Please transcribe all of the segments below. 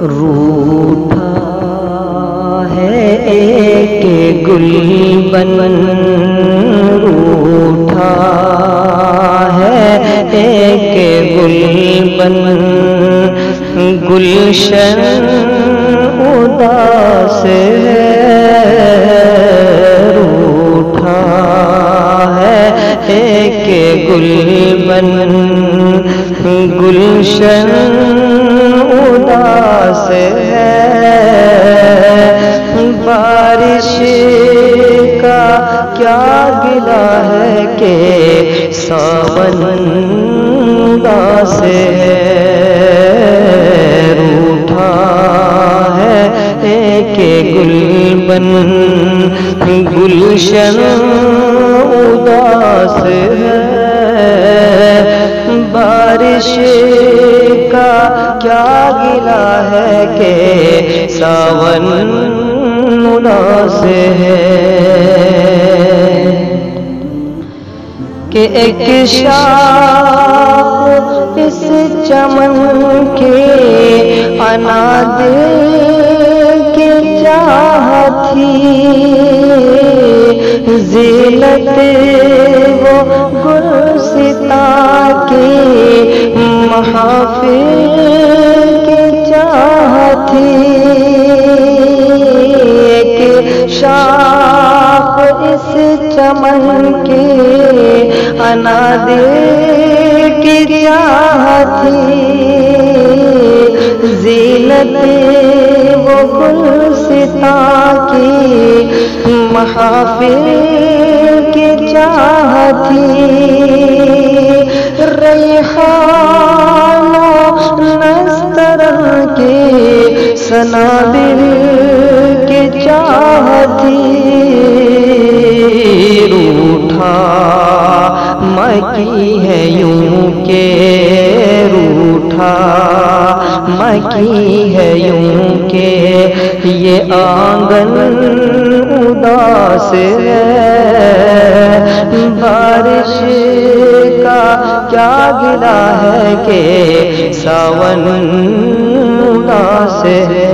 روٹھا ہے ایک گلبن، روٹھا ہے ایک گلبن، گلشن اداس ہے، روٹھا ہے ایک گلبن، گلشن اداس ہے، بارش کا کیا گلہ ہے کہ ساون اداس ہے، روٹھا ہے ایک گلبن، گلشن اداس ہے، بارش کا کیا گلہ ہے کہ ساون اداس ہے، کہ ایک شاخ اس چمن کے اناد کے چاہت تھی، زینت وہ گلستاں کے محافل کی چاہت تھی، ایک شاخ اس چمن کے اناد کی چاہت تھی، زینت وہ گلستاں کی محافل کی چاہت تھی، ریحان و نستر کے سنابل کی چاہت تھی، روٹھا مکی ہے یوں کہ روٹھا مکی ہے یوں کہ یہ آنگن اداس ہے، بارش کا کیا گلہ ہے کہ ساون اداس ہے،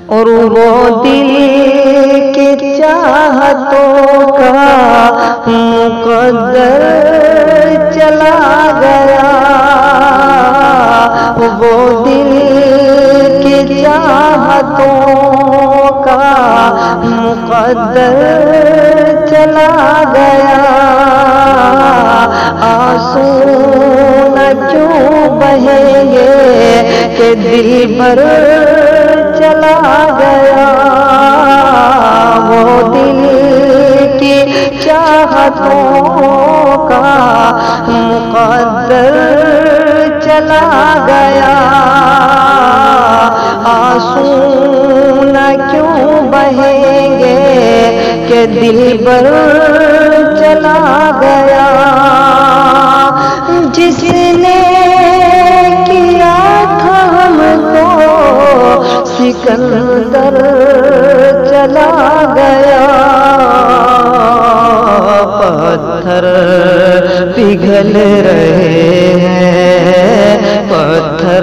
اور وہ دل کی چاہتوں کا مقدر چلا گیا، وہ دل کی چاہتوں کا مقدر چلا گیا، آنسو نہ کیوں بہیں گے کہ دلبر چلا گیا، وہ دل کی چاہتوں کا مقدر چلا گیا، آنسو نہ کیوں بہیں گے کہ دلبر چلا گیا، جس نے کیا تھا ہم کو سکندر چلا گیا، پتھر پگھل رہے ہیں، پتھر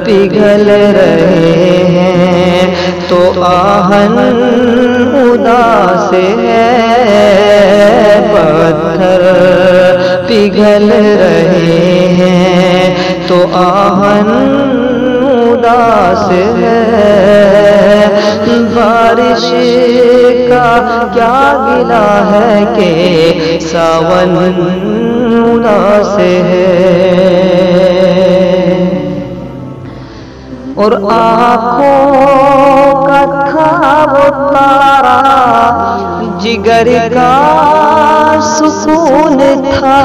پگھل رہے ہیں تو آہن اداس ہے، پتھر پگھل رہے ہیں تو آہن اداس ہے، بارش کا کیا گلہ ہے کہ ساون اداس ہے، اور آنکھوں کا تھا وہ تارا جگر کا سکون تھا،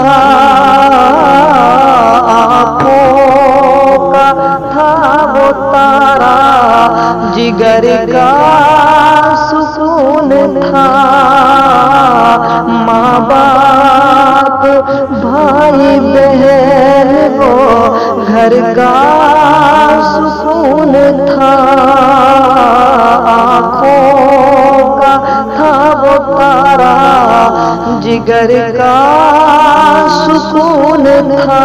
آنکھوں کا تھا وہ تارا جگر کا سکون تھا، ماں باپ بھائی بہن وہ گھر کا سکون تھا، آنکھوں کا تھا وہ تارا جگر کا سکون تھا،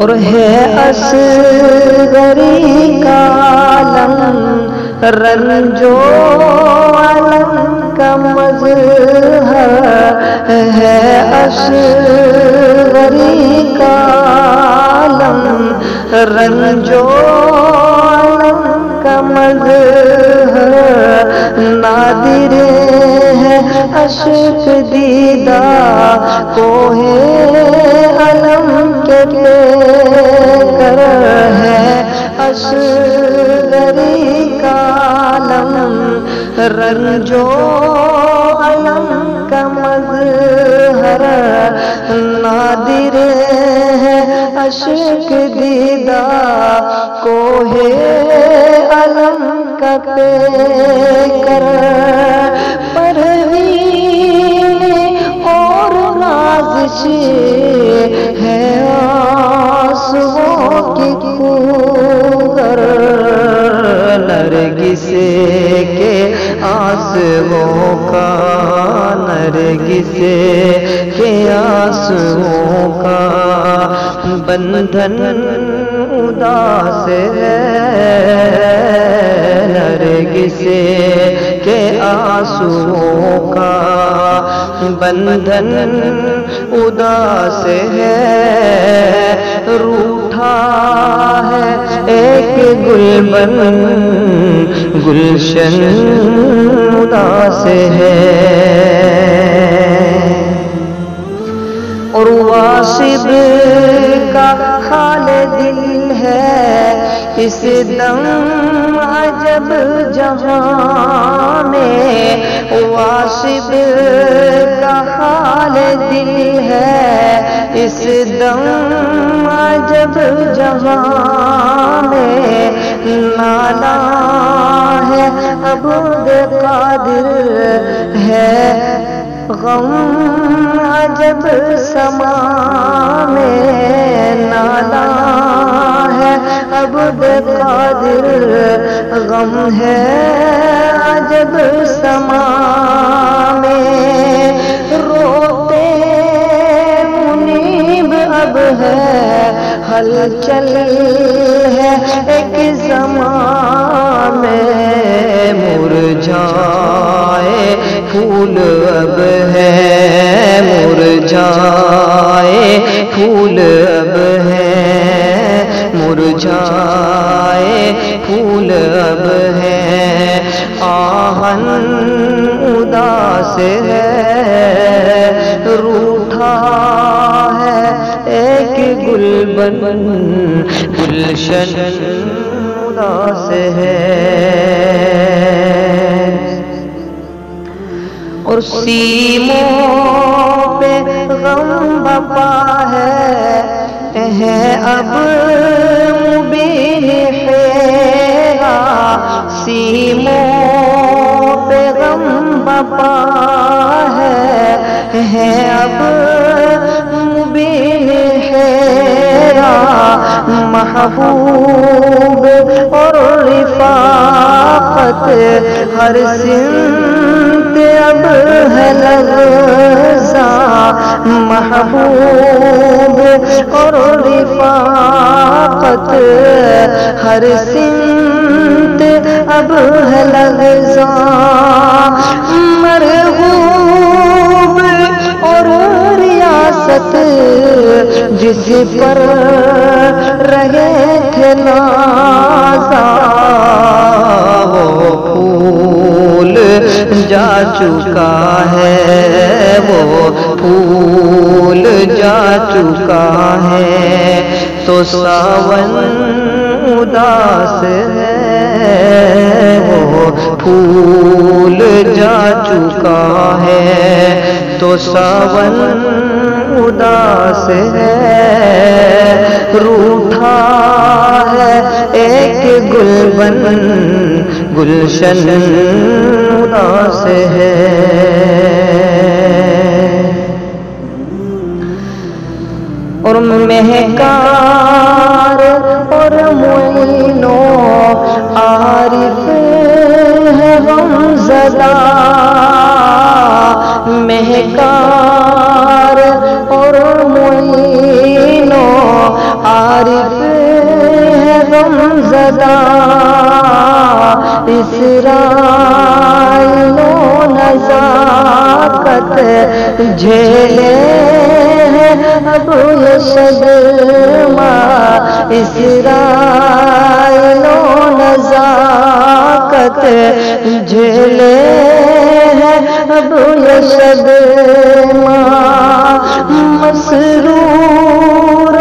اور ہے اصغری کا عالم رنجو علم کا مظہر ہے اصغری کا عالم رنجو علم کا مظہر نادر ہے اشک دیدہ کوہ علم کے کر ہے اصغری کا عالم رنجو علم کا مظہر نادر ہے اشک دیدہ کوہ علم کا پیکر پروین اور نازش ہے آنسوؤں کی کوگر نرگس کے آنسوؤں کا نرگس کے آنسوؤں کا بندھن اداس ہے نرگس کے آنسوؤں کا بندھن اداس ہے روٹھا ہے ایک گلبن گلشن اداس ہے اور واصب کا حال دل ہے اس دم عجب جہاں میں واصب کا حال دل ہے اس دم عجب جہاں میں نالا ہے عبد قادر ہے غم عجب سما میں نالا ہے عبد قادر غم ہے عجب سما میں روتے منیب اب ہے ہلچل ہے ایک زمان میں مرجھائے پھول اب ہے مرجھائے پھول اب ہے مرجھائے پھول اب ہے آہن اداس ہے روٹھا ہے ایک گلبن گلشن اداس ہے اور سیموں پہ غم بپا ہے اب مبین حیرا سیموں پہ غم بپا ہے اب مبین حیرا محبوب اور رفاقت ہر سمت اب ہے لغزاں محبوب اور رفاقت ہر سمت اب ہے لغزاں مرغوب اور ریاست جس پر رہے تھے نازا وہ پھول جا چکا ہے وہ پھول جا چکا ہے تو ساون اداس ہے وہ پھول جا چکا ہے تو ساون اداس ہے روٹھا ہے ایک گلبن گلشن اداس ہے اور مہکار اور معین و عارف ہے غم زدہ مہکار اور معین و عارف غم زدہ اسرائیل و نزاکت جھیلے ہیں اب یہ صدمہ اسرائیل و نزاکت جھیلے ہیں اب یہ صدمہ مسرور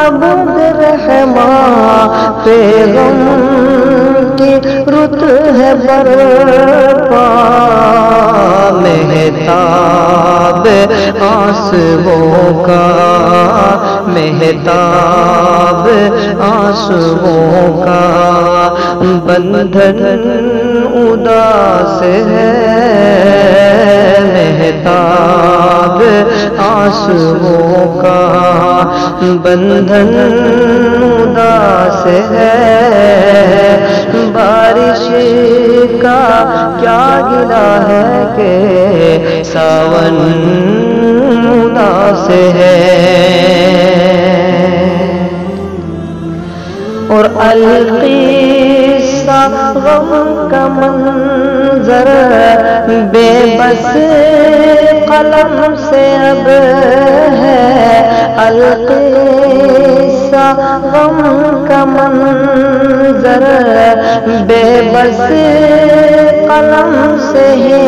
عبد رحماں پیغم کی رت ہے برپا مہتاب آنسوؤں کا مہتاب آنسوؤں کا بندھن اداس ہے مہتاب آنسوؤں کا بندھن اداس ہے بارش کا کیا گلہ ہے کہ ساون اداس ہے اور القصہ غم کا منظر بے بس قلم سے اب ہے القصہ غم کا منظر بے بس قلم سے ہے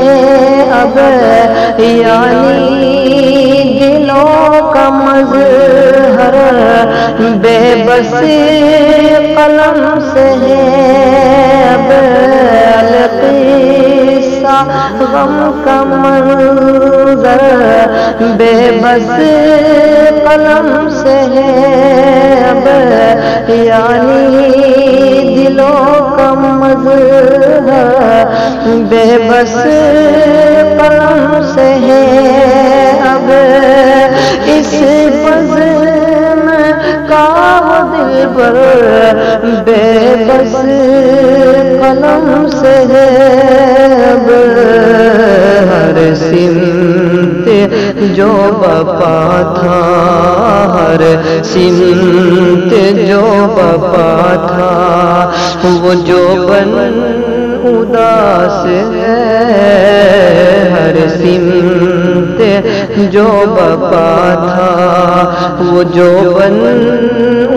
اب یعنی دلوں کا مظہر بے بس قلم سے ہے اب القصہ غم کا منظر بے بس قلم سے ہے اب یعنی دلوں کا مظہر بے بس قلم سے ہے اب اس بزم کا وہ دلبر بے بس قلم سے ہے اب ہر سمت جو بپا تھا ہر سمت جو بپا تھا وہ جو بن اداس ہے ہر سمت جو بپا تھا وہ جو بن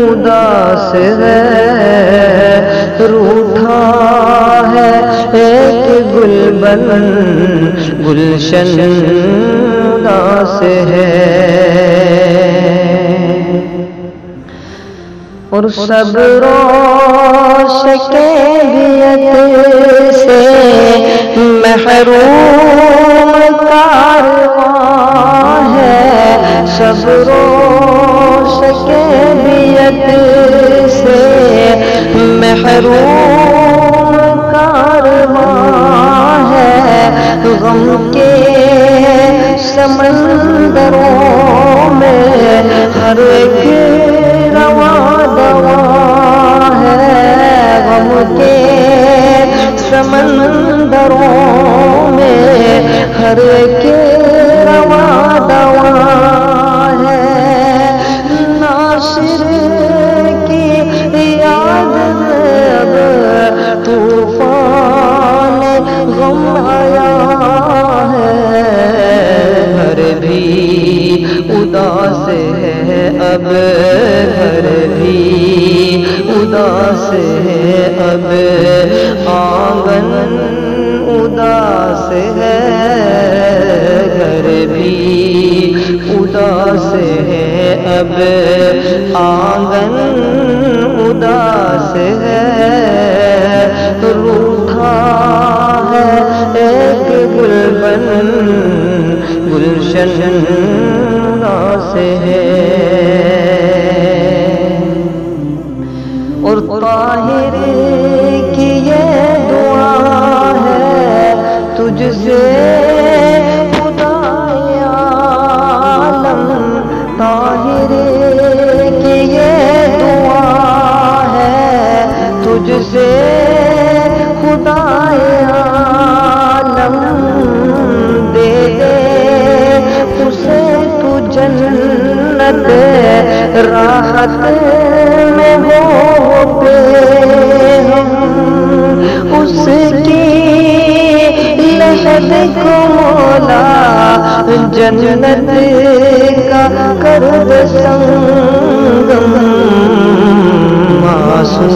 اداس ہے روٹھا ہے ایک گلبن گلشن اداس ہے اور سب روشکیت سے محروم کارواں ہے سب روشکیت سے محروم کارواں ہے غم کے سمندروں میں ہر ایک رواں دواں ہے غم کے سمندروں میں ہر ایک رواں دواں ہے ناصر کی یاد میں اب طوفان غم آیا ہے گھر بھی اداس ہے اب گھر بھی اداس ہے اب آنگن اداس ہے گھر بھی اداس ہے اب آنگن اداس ہے روٹھا ہے ایک گلبن گلشن اداس ہے اور طاہر کی یہ دعا ہے تجھ سے خدائے عالم طاہر کی یہ دعا ہے تجھ سے خدائے عالم دے دے اسے تو جنت جنت کا کرد سنگم آنسو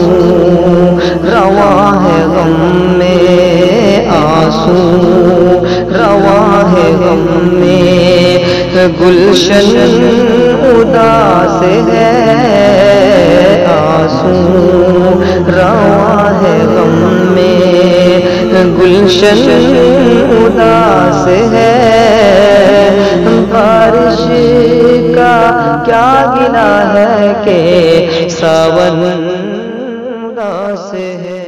رواں ہے غم میں آنسو رواں ہے غم میں گلشن اداس ہے آنسو رواں ہے غم میں گلشن اداس ہے بارش کا کیا گناہ ہے کہ ساون اداس ہے